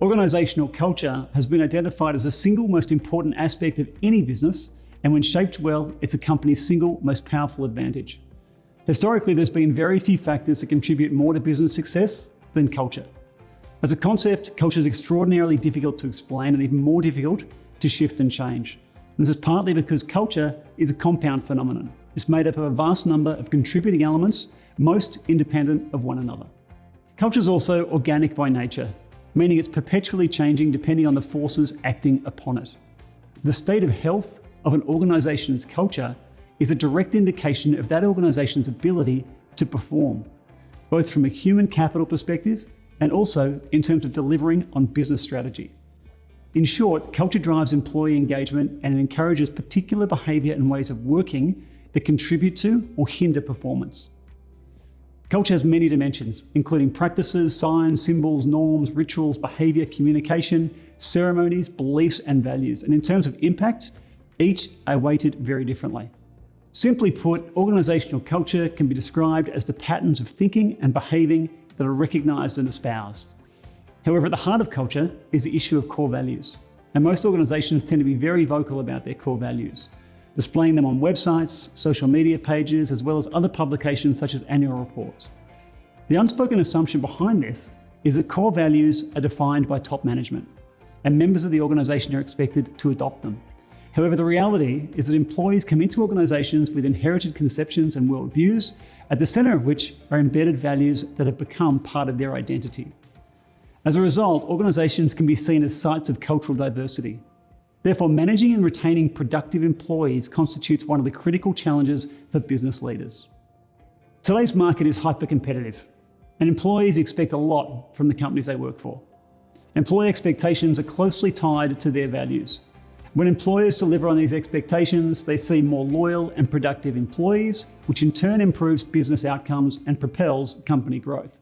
Organisational culture has been identified as the single most important aspect of any business, and when shaped well, it's a company's single most powerful advantage. Historically, there's been very few factors that contribute more to business success than culture. As a concept, culture is extraordinarily difficult to explain and even more difficult to shift and change. And this is partly because culture is a compound phenomenon. It's made up of a vast number of contributing elements, most independent of one another. Culture is also organic by nature, meaning it's perpetually changing depending on the forces acting upon it. The state of health of an organisation's culture is a direct indication of that organisation's ability to perform, both from a human capital perspective and also in terms of delivering on business strategy. In short, culture drives employee engagement and it encourages particular behaviour and ways of working that contribute to or hinder performance. Culture has many dimensions, including practices, signs, symbols, norms, rituals, behaviour, communication, ceremonies, beliefs, and values. And in terms of impact, each are weighted very differently. Simply put, organisational culture can be described as the patterns of thinking and behaving that are recognised and espoused. However, at the heart of culture is the issue of core values. And most organisations tend to be very vocal about their core values, displaying them on websites, social media pages, as well as other publications such as annual reports. The unspoken assumption behind this is that core values are defined by top management, and members of the organisation are expected to adopt them. However, the reality is that employees come into organisations with inherited conceptions and worldviews, at the centre of which are embedded values that have become part of their identity. As a result, organisations can be seen as sites of cultural diversity. Therefore, managing and retaining productive employees constitutes one of the critical challenges for business leaders. Today's market is hyper-competitive, and employees expect a lot from the companies they work for. Employee expectations are closely tied to their values. When employers deliver on these expectations, they see more loyal and productive employees, which in turn improves business outcomes and propels company growth.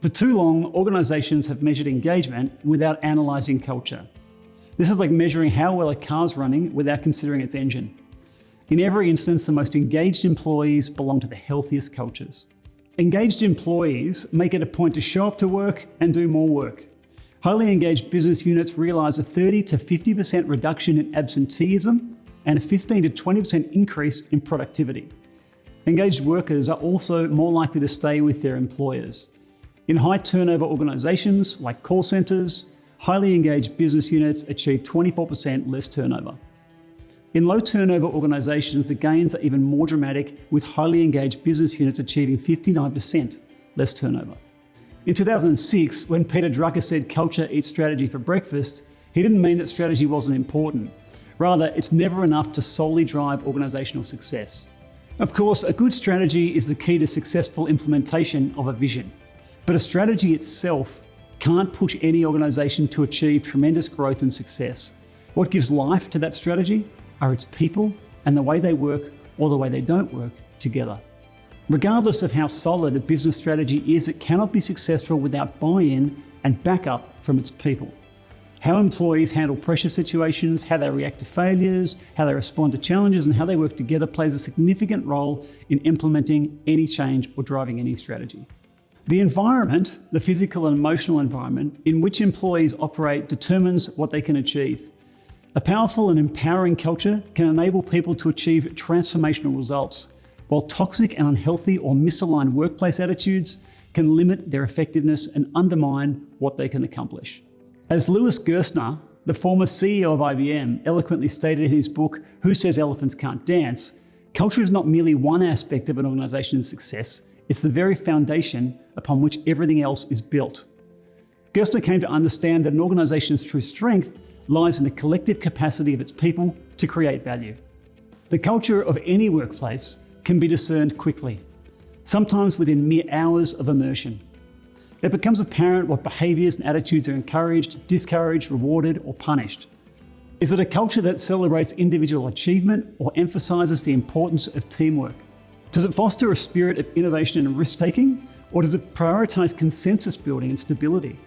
For too long, organisations have measured engagement without analysing culture. This is like measuring how well a car's running without considering its engine. In every instance, the most engaged employees belong to the healthiest cultures. Engaged employees make it a point to show up to work and do more work. Highly engaged business units realise a 30 to 50% reduction in absenteeism and a 15 to 20% increase in productivity. Engaged workers are also more likely to stay with their employers. In high turnover organisations like call centres, highly engaged business units achieve 24% less turnover. In low turnover organisations, the gains are even more dramatic, with highly engaged business units achieving 59% less turnover. In 2006, when Peter Drucker said culture eats strategy for breakfast, he didn't mean that strategy wasn't important. Rather, it's never enough to solely drive organisational success. Of course, a good strategy is the key to successful implementation of a vision. But a strategy itself can't push any organisation to achieve tremendous growth and success. What gives life to that strategy are its people and the way they work or the way they don't work together. Regardless of how solid a business strategy is, it cannot be successful without buy-in and backup from its people. How employees handle pressure situations, how they react to failures, how they respond to challenges, and how they work together plays a significant role in implementing any change or driving any strategy. The environment, the physical and emotional environment in which employees operate, determines what they can achieve. A powerful and empowering culture can enable people to achieve transformational results, while toxic and unhealthy or misaligned workplace attitudes can limit their effectiveness and undermine what they can accomplish. As Louis Gerstner, the former CEO of IBM, eloquently stated in his book, Who Says Elephants Can't Dance, culture is not merely one aspect of an organisation's success, it's the very foundation upon which everything else is built. Gerstner came to understand that an organisation's true strength lies in the collective capacity of its people to create value. The culture of any workplace can be discerned quickly, sometimes within mere hours of immersion. It becomes apparent what behaviours and attitudes are encouraged, discouraged, rewarded, or punished. Is it a culture that celebrates individual achievement or emphasises the importance of teamwork? Does it foster a spirit of innovation and risk-taking, or does it prioritise consensus building and stability?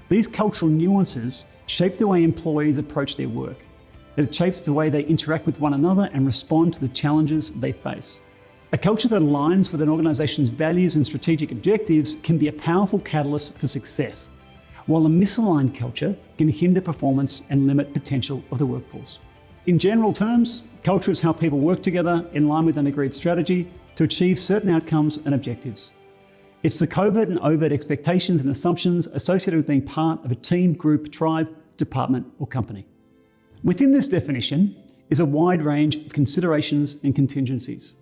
These cultural nuances shape the way employees approach their work. It shapes the way they interact with one another and respond to the challenges they face. A culture that aligns with an organisation's values and strategic objectives can be a powerful catalyst for success, while a misaligned culture can hinder performance and limit potential of the workforce. In general terms, culture is how people work together in line with an agreed strategy to achieve certain outcomes and objectives. It's the covert and overt expectations and assumptions associated with being part of a team, group, tribe, department, or company. Within this definition is a wide range of considerations and contingencies.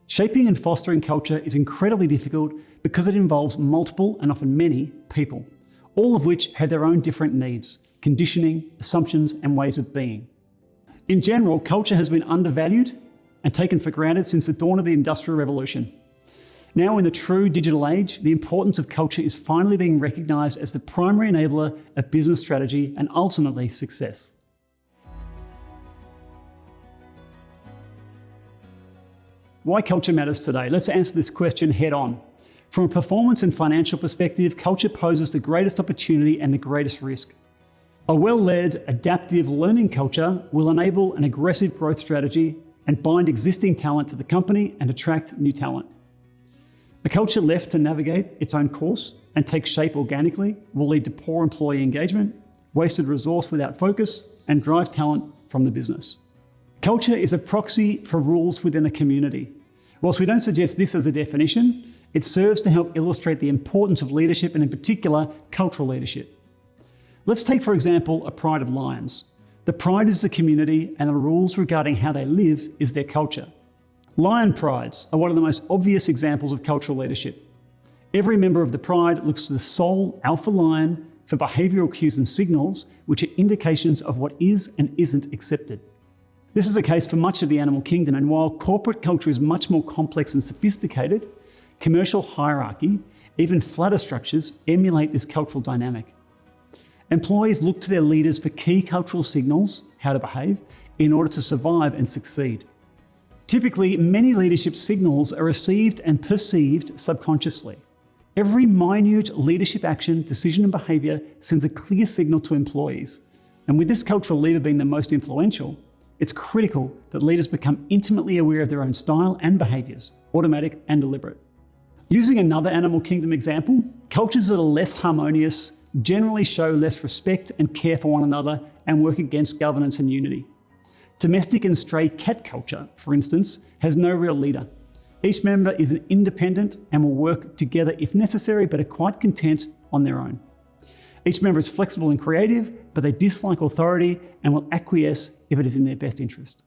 Shaping and fostering culture is incredibly difficult because it involves multiple and often many people, all of which have their own different needs, conditioning, assumptions, and ways of being. In general, culture has been undervalued and taken for granted since the dawn of the Industrial Revolution. Now, in the true digital age, the importance of culture is finally being recognised as the primary enabler of business strategy and ultimately success. Why culture matters today? Let's answer this question head on. From a performance and financial perspective, culture poses the greatest opportunity and the greatest risk. A well-led, adaptive learning culture will enable an aggressive growth strategy and bind existing talent to the company and attract new talent. A culture left to navigate its own course and take shape organically will lead to poor employee engagement, wasted resource without focus, and drive talent from the business. Culture is a proxy for rules within a community. Whilst we don't suggest this as a definition, it serves to help illustrate the importance of leadership and in particular, cultural leadership. Let's take, for example, a pride of Lions. The pride is the community and the rules regarding how they live is their culture. Lion prides are one of the most obvious examples of cultural leadership. Every member of the pride looks to the sole alpha lion for behavioural cues and signals, which are indications of what is and isn't accepted. This is the case for much of the animal kingdom, and while corporate culture is much more complex and sophisticated, commercial hierarchy, even flatter structures, emulate this cultural dynamic. Employees look to their leaders for key cultural signals, how to behave, in order to survive and succeed. Typically, many leadership signals are received and perceived subconsciously. Every minute leadership action, decision and behaviour sends a clear signal to employees. And with this cultural lever being the most influential, it's critical that leaders become intimately aware of their own style and behaviours, automatic and deliberate. Using another animal kingdom example, cultures that are less harmonious generally show less respect and care for one another and work against governance and unity. Domestic and stray cat culture, for instance, has no real leader. Each member is an independent and will work together if necessary, but are quite content on their own. Each member is flexible and creative, but they dislike authority and will acquiesce if it is in their best interest.